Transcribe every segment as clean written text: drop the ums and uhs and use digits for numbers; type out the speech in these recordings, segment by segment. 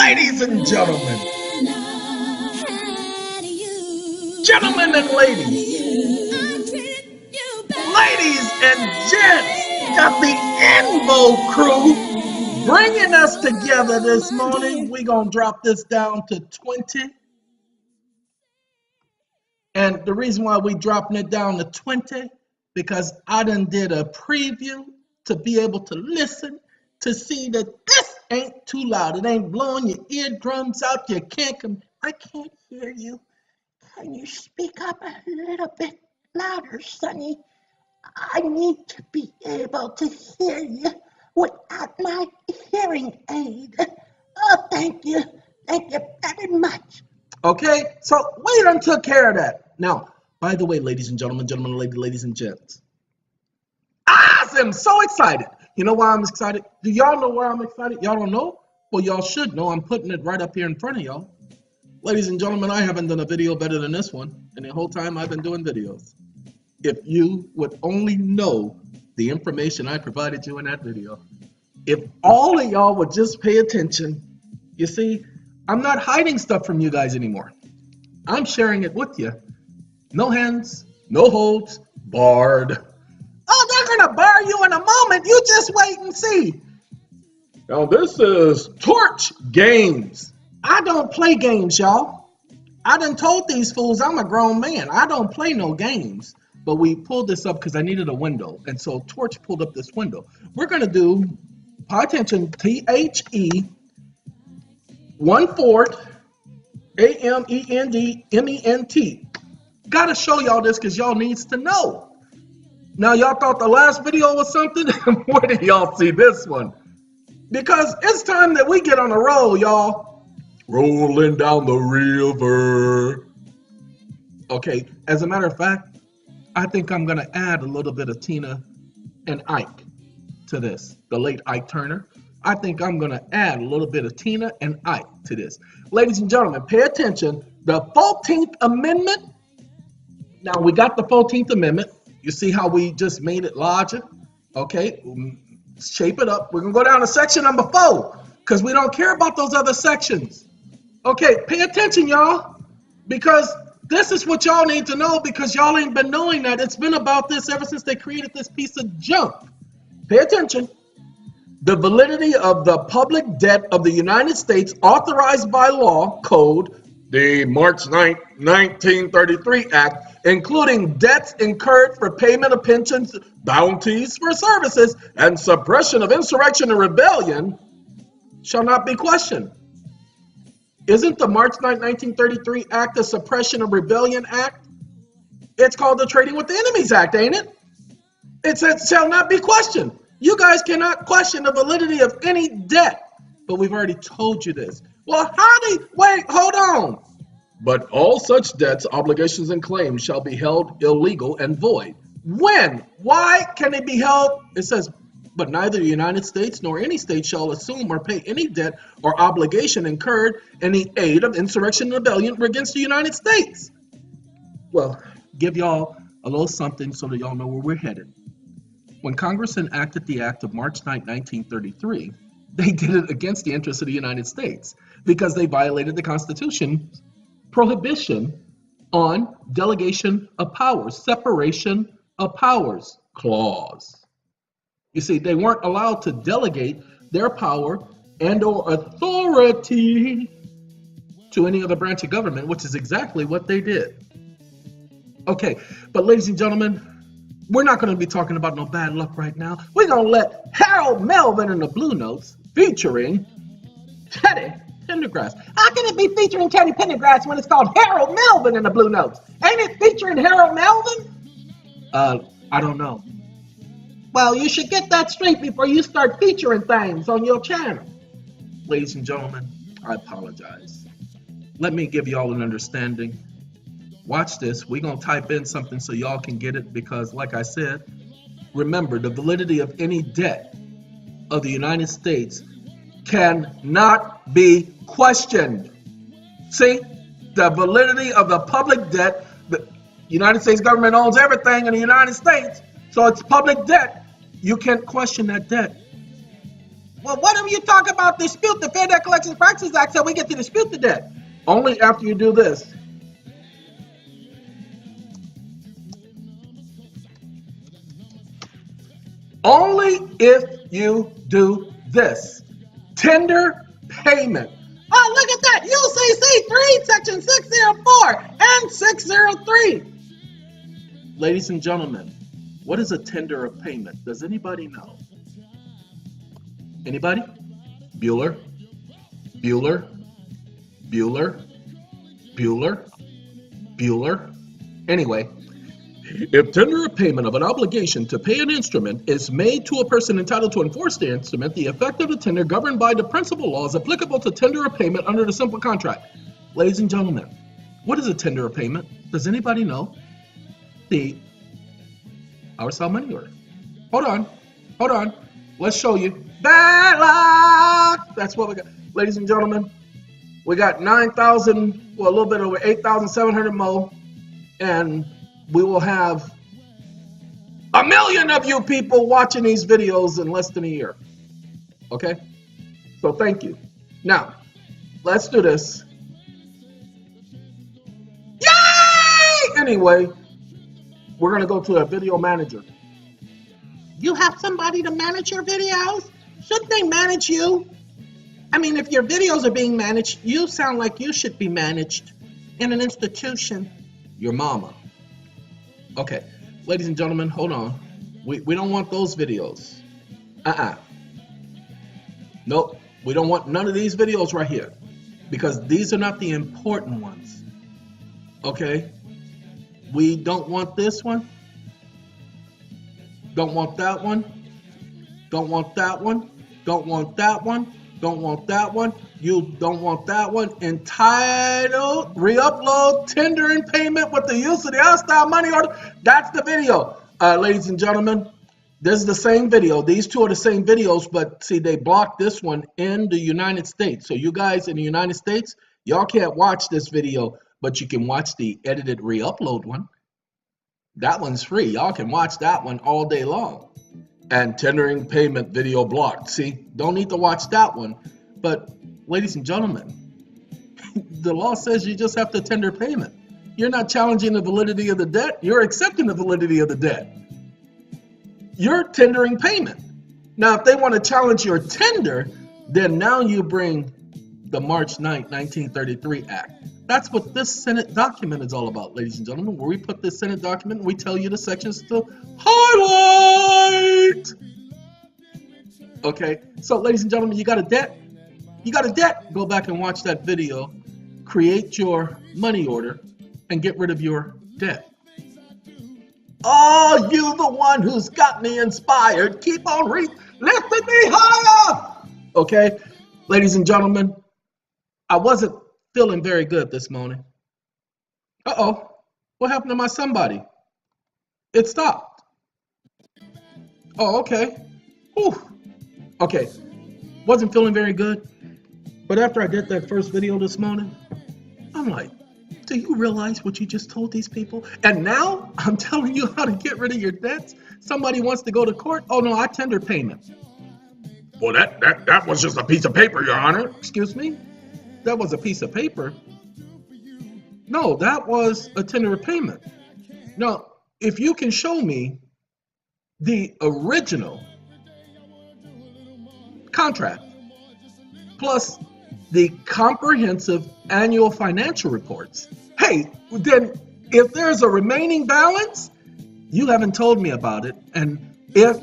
Ladies and gentlemen, gentlemen and ladies, ladies and gents, got the Invo crew bringing us together this morning. We're going to drop this down to 20. And the reason why we dropping it down to 20, because I done did a preview to be able to listen, to see that this ain't too loud. It ain't blowing your eardrums out. You can't come. I can't hear you. Can you speak up a little bit louder, Sonny? I need to be able to hear you without my hearing aid. Oh, thank you. Thank you very much. Okay, so we done took care of that. Now, by the way, ladies and gentlemen, ladies and gents, I am so excited. You know why I'm excited? Do y'all know why I'm excited? Y'all don't know? Well, y'all should know. I'm putting it right up here in front of y'all. Ladies and gentlemen, I haven't done a video better than this one, and the whole time I've been doing videos. If you would only know the information I provided you in that video, if all of y'all would just pay attention, you see, I'm not hiding stuff from you guys anymore. I'm sharing it with you. No hands, no holds, barred. Oh, they're going to bar you in a moment. You just wait and see. Now, this is Torch Games. I don't play games, y'all. I done told these fools I'm a grown man. I don't play no games. But we pulled this up because I needed a window. And so Torch pulled up this window. We're going to do, pay attention, THE 1/4 AMENDMENT. Got to show y'all this because y'all needs to know. Now, y'all thought the last video was something? Where did y'all see this one? Because it's time that we get on the roll, y'all. Rolling down the river. Okay, as a matter of fact, I think I'm going to add a little bit of Tina and Ike to this, the late Ike Turner. I think I'm going to add a little bit of Tina and Ike to this. Ladies and gentlemen, pay attention. The 14th Amendment. Now, we got the 14th Amendment. You see how we just made it larger? Okay, shape it up. We're going to go down to section number 4 because we don't care about those other sections. Okay, pay attention, y'all, because this is what y'all need to know because y'all ain't been knowing that. It's been about this ever since they created this piece of junk. Pay attention. The validity of the public debt of the United States authorized by law, code, the March 9, 1933 Act, including debts incurred for payment of pensions, bounties for services, and suppression of insurrection and rebellion, shall not be questioned. Isn't the March 9, 1933 Act the Suppression of Rebellion Act? It's called the Trading with the Enemies Act, ain't it? It says shall not be questioned. You guys cannot question the validity of any debt. But we've already told you this. Well, wait, hold on. But all such debts, obligations, and claims shall be held illegal and void. When? Why can it be held? It says, but neither the United States nor any state shall assume or pay any debt or obligation incurred in the aid of insurrection and rebellion against the United States. Well, give y'all a little something so that y'all know where we're headed. When Congress enacted the Act of March 9, 1933, they did it against the interests of the United States because they violated the Constitution's prohibition on delegation of powers, separation of powers clause. You see, they weren't allowed to delegate their power and or authority to any other branch of government, which is exactly what they did. Okay, but ladies and gentlemen, we're not going to be talking about no bad luck right now. We're going to let Harold Melvin and the Blue Notes featuring Teddy Pendergrass. How can it be featuring Teddy Pendergrass when it's called Harold Melvin and the Blue Notes? Ain't it featuring Harold Melvin? I don't know. Well, you should get that straight before you start featuring things on your channel. Ladies and gentlemen, I apologize. Let me give y'all an understanding. Watch this. We're going to type in something so y'all can get it because, like I said, remember, the validity of any debt of the United States cannot be questioned. See, the validity of the public debt, the United States government owns everything in the United States, so it's public debt. You can't question that debt. Well, what do you talk about dispute the Fair Debt Collection Practices Act so we get to dispute the debt? Only after you do this. Only if you do this. Tender payment. Oh, look at that. UCC 3, Section 604 and 603. Ladies and gentlemen, what is a tender of payment? Does anybody know? Anybody? Bueller? Bueller? Bueller? Bueller? Bueller? Anyway, if tender of payment of an obligation to pay an instrument is made to a person entitled to enforce the instrument, the effect of the tender governed by the principal laws applicable to tender of payment under the simple contract. Ladies and gentlemen, what is a tender of payment? Does anybody know? Our style money order. Hold on. Let's show you. Bad luck. That's what we got. Ladies and gentlemen, we got 9,000, well, a little bit over 8,700 mo, and we will have 1 million of you people watching these videos in less than a year. Okay? So thank you. Now, let's do this. Yay! Anyway, we're going to go to a video manager. You have somebody to manage your videos? Shouldn't they manage you? I mean, if your videos are being managed, you sound like you should be managed in an institution. Your mama. Okay, ladies and gentlemen, hold on. We don't want those videos. Nope, we don't want none of these videos right here, because these are not the important ones. Okay, we don't want this one. Don't want that one. Don't want that one. Don't want that one. Don't want that one. You don't want that one. Entitled re-upload tender and payment with the use of the out-style money order. That's the video. Ladies and gentlemen, this is the same video. These two are the same videos, but see, they blocked this one in the United States. So you guys in the United States, y'all can't watch this video, but you can watch the edited re-upload one. That one's free. Y'all can watch that one all day long. And tendering payment video blocked. See, don't need to watch that one. But ladies and gentlemen, the law says you just have to tender payment. You're not challenging the validity of the debt. You're accepting the validity of the debt. You're tendering payment. Now, if they want to challenge your tender, then now you bring the March 9th, 1933 Act. That's what this Senate document is all about, ladies and gentlemen. Where we put this Senate document, we tell you the sections to highlight. Okay, so ladies and gentlemen, you got a debt? You got a debt? Go back and watch that video. Create your money order and get rid of your debt. Oh, you the one who's got me inspired. Keep on lifting me higher. Okay, ladies and gentlemen, I wasn't feeling very good this morning. Uh-oh, what happened to my somebody? It stopped. Oh, okay. Whew. Okay, wasn't feeling very good. But after I did that first video this morning, I'm like, do you realize what you just told these people? And now I'm telling you how to get rid of your debts. Somebody wants to go to court. Oh no, I tender payment. Well, that was just a piece of paper, Your Honor. Excuse me? That was a piece of paper? No, that was a tender of payment. Now, if you can show me the original contract plus the comprehensive annual financial reports, hey, then if there's a remaining balance, you haven't told me about it. And if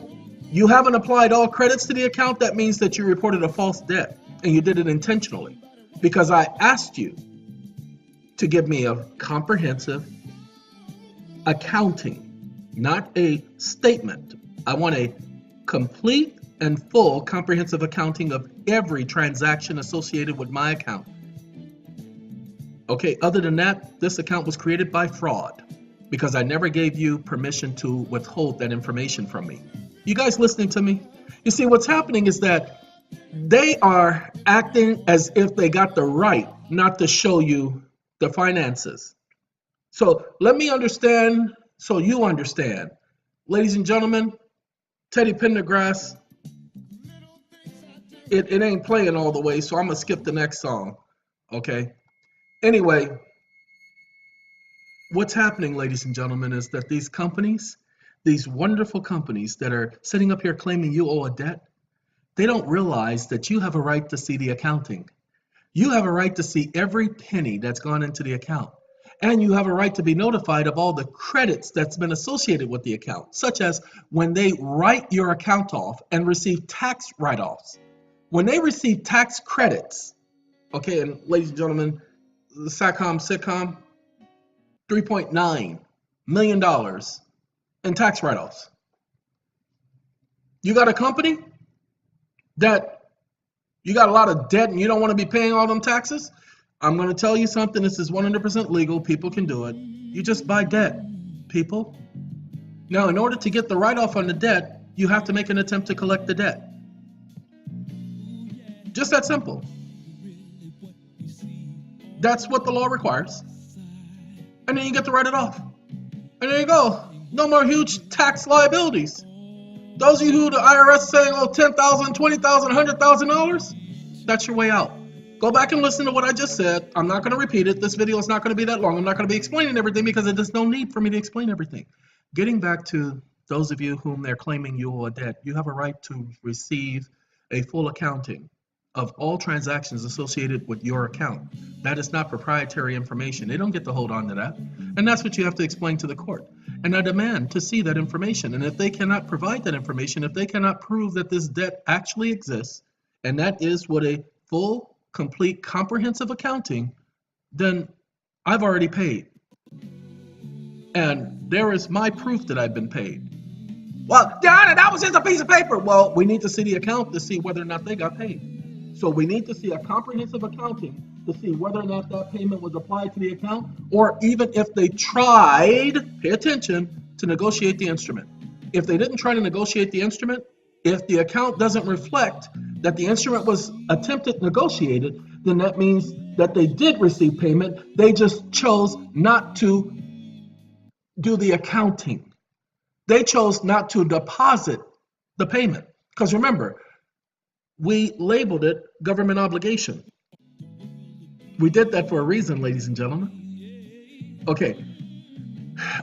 you haven't applied all credits to the account, that means that you reported a false debt and you did it intentionally, because I asked you to give me a comprehensive accounting, not a statement. I want a complete and full comprehensive accounting of every transaction associated with my account. Okay, other than that, this account was created by fraud because I never gave you permission to withhold that information from me. You guys listening to me? You see, what's happening is that they are acting as if they got the right not to show you the finances. So let me understand so you understand. Ladies and gentlemen, Teddy Pendergrass, it ain't playing all the way, so I'm gonna skip the next song. Okay. Anyway, what's happening, ladies and gentlemen, is that these companies, these wonderful companies that are sitting up here claiming you owe a debt, they don't realize that you have a right to see the accounting. You have a right to see every penny that's gone into the account. And you have a right to be notified of all the credits that's been associated with the account, such as when they write your account off and receive tax write-offs. When they receive tax credits, okay, and ladies and gentlemen, the sitcom, $3.9 million in tax write-offs. You got a company that you got a lot of debt and you don't want to be paying all them taxes? I'm going to tell you something. This is 100% legal. People can do it. You just buy debt, people. Now, in order to get the write-off on the debt, you have to make an attempt to collect the debt. Just that simple. That's what the law requires. And then you get to write it off. And there you go. No more huge tax liabilities. Those of you who the IRS is saying, oh, $10,000, $20,000, $100,000, that's your way out. Go back and listen to what I just said. I'm not going to repeat it. This video is not going to be that long. I'm not going to be explaining everything because there's no need for me to explain everything. Getting back to those of you whom they're claiming you owe a debt, you have a right to receive a full accounting of all transactions associated with your account. That is not proprietary information. They don't get to hold on to that. And that's what you have to explain to the court. And I demand to see that information. And if they cannot provide that information, if they cannot prove that this debt actually exists, and that is what a full, complete, comprehensive accounting, then I've already paid. And there is my proof that I've been paid. Well, Donna, that was just a piece of paper. Well, we need to see the account to see whether or not they got paid. So we need to see a comprehensive accounting to see whether or not that payment was applied to the account, or even if they tried, pay attention, to negotiate the instrument. If they didn't try to negotiate the instrument, if the account doesn't reflect that the instrument was attempted negotiated, then that means that they did receive payment. They just chose not to do the accounting. They chose not to deposit the payment. Because remember, we labeled it government obligation. We did that for a reason, ladies and gentlemen. Okay,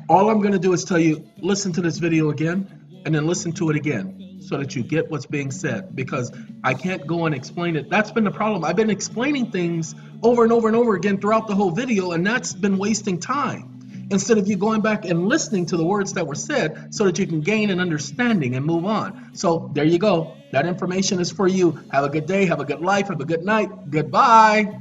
all I'm going to do is tell you, listen to this video again, and then listen to it again, so that you get what's being said, because I can't go and explain it. That's been the problem. I've been explaining things over and over and over again throughout the whole video, and that's been wasting time. Instead of you going back and listening to the words that were said so that you can gain an understanding and move on. So there you go. That information is for you. Have a good day. Have a good life. Have a good night. Goodbye.